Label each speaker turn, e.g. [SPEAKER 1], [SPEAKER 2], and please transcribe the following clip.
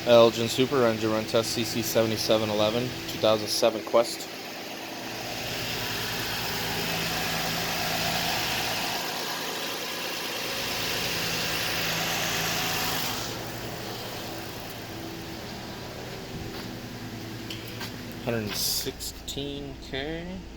[SPEAKER 1] Elgin Super Engine Run Test CC7711 2007 Quest. $116K.